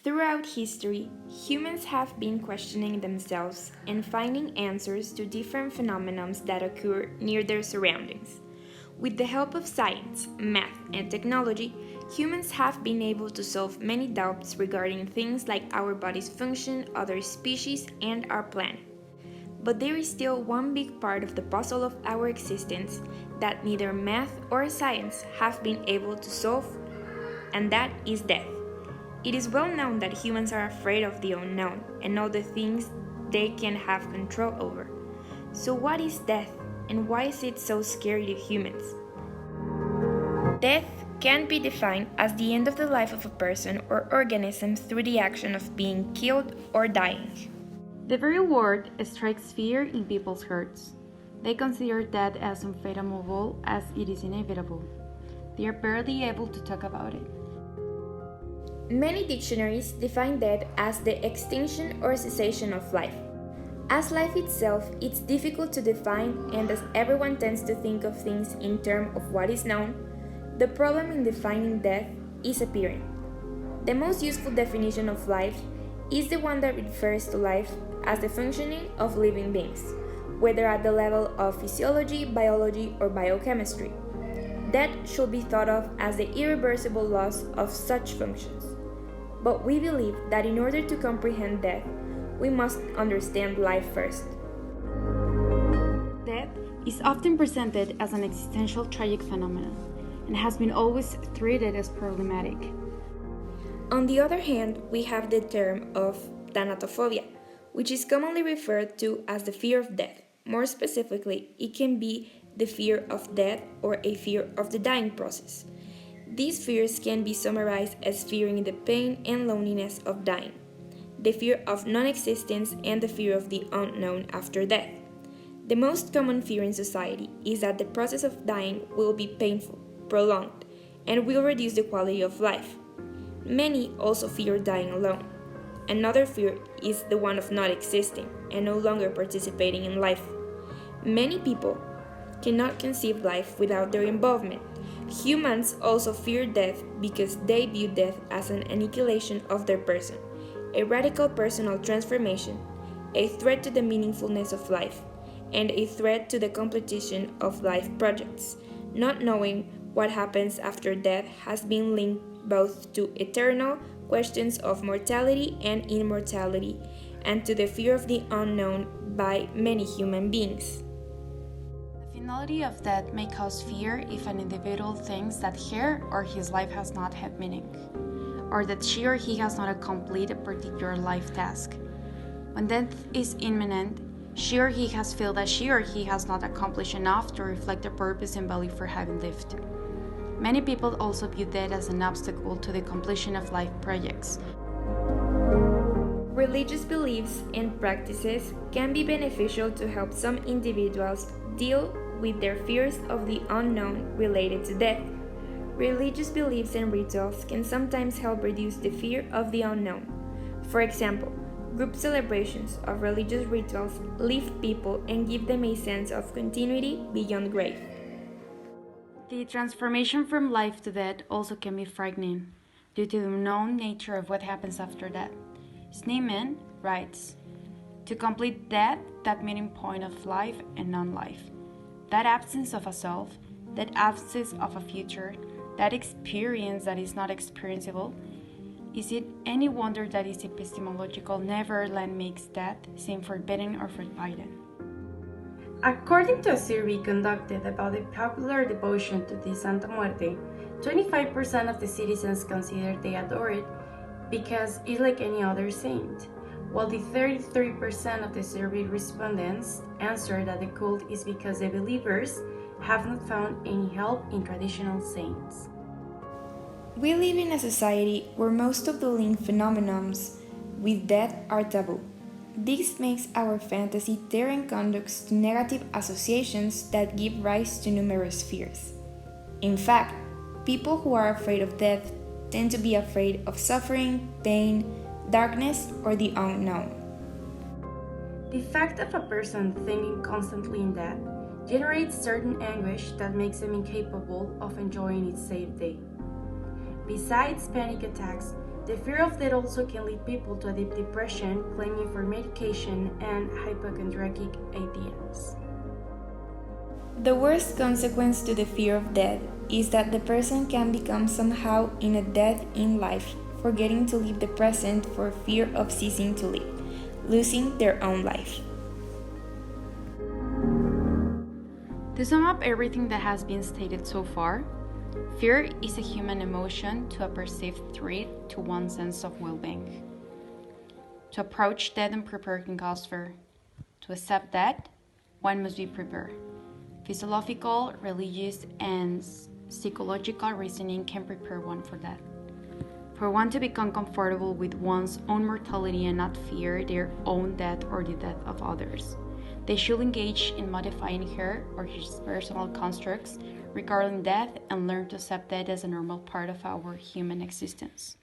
Throughout history, humans have been questioning themselves and finding answers to different phenomena that occur near their surroundings. With the help of science, math, and technology, humans have been able to solve many doubts regarding things like our body's function, other species, and our planet. But there is still one big part of the puzzle of our existence that neither math or science have been able to solve, and that is death. It is well known that humans are afraid of the unknown and all the things they can have control over. So, what is death, and why is it so scary to humans? Death can be defined as the end of the life of a person or organism through the action of being killed or dying. The very word strikes fear in people's hearts. They consider death as unfathomable as it is inevitable. They are barely able to talk about it. Many dictionaries define death as the extinction or cessation of life. As life itself, it's difficult to define, and as everyone tends to think of things in terms of what is known, the problem in defining death is appearing. The most useful definition of life is the one that refers to life as the functioning of living beings, whether at the level of physiology, biology, or biochemistry. Death should be thought of as the irreversible loss of such functions. But we believe that in order to comprehend death, we must understand life first. Death is often presented as an existential tragic phenomenon and has been always treated as problematic. On the other hand, we have the term of thanatophobia, which is commonly referred to as the fear of death. More specifically, it can be the fear of death or a fear of the dying process. These fears can be summarized as fearing the pain and loneliness of dying, the fear of non-existence, and the fear of the unknown after death. The most common fear in society is that the process of dying will be painful, prolonged, and will reduce the quality of life. Many also fear dying alone. Another fear is the one of not existing and no longer participating in life. Many people cannot conceive life without their involvement. Humans also fear death because they view death as an annihilation of their person, a radical personal transformation, a threat to the meaningfulness of life, and a threat to the completion of life projects. Not knowing what happens after death has been linked both to eternal questions of mortality and immortality, and to the fear of the unknown by many human beings. The finality of death may cause fear if an individual thinks that her or his life has not had meaning, or that she or he has not accomplished a particular life task. When death is imminent, she or he has felt that she or he has not accomplished enough to reflect the purpose and value for having lived. Many people also view death as an obstacle to the completion of life projects. Religious beliefs and practices can be beneficial to help some individuals deal with their fears of the unknown related to death. Religious beliefs and rituals can sometimes help reduce the fear of the unknown. For example, group celebrations of religious rituals lift people and give them a sense of continuity beyond grave. The transformation from life to death also can be frightening due to the unknown nature of what happens after death. Schneemann writes, "To complete death, that meeting point of life and non-life, that absence of a self, that absence of a future, that experience that is not experienceable, is it any wonder that its epistemological neverland makes death seem forbidden or forbidden?" According to a survey conducted about the popular devotion to the Santa Muerte, 25% of the citizens consider they adore it because it's like any other saint, while the 33% of the surveyed respondents answered that the cult is because the believers have not found any help in traditional saints. We live in a society where most of the linked phenomena with death are taboo. This makes our fantasy daring conducts to negative associations that give rise to numerous fears. In fact, people who are afraid of death tend to be afraid of suffering, pain, darkness, or the unknown. The fact of a person thinking constantly in death generates certain anguish that makes them incapable of enjoying its safe day. Besides panic attacks, The fear of death also can lead people to a deep depression, claiming for medication, and hypochondriac ideas. The worst consequence to the fear of death is that the person can become somehow in a death in life, forgetting to live the present for fear of ceasing to live, losing their own life. To sum up everything that has been stated so far, fear is a human emotion to a perceived threat to one's sense of well-being. To approach death unprepared can cause fear. To accept that, one must be prepared. Physiological, religious, and psychological reasoning can prepare one for that. For one to become comfortable with one's own mortality and not fear their own death or the death of others, they should engage in modifying her or his personal constructs regarding death and learn to accept death as a normal part of our human existence.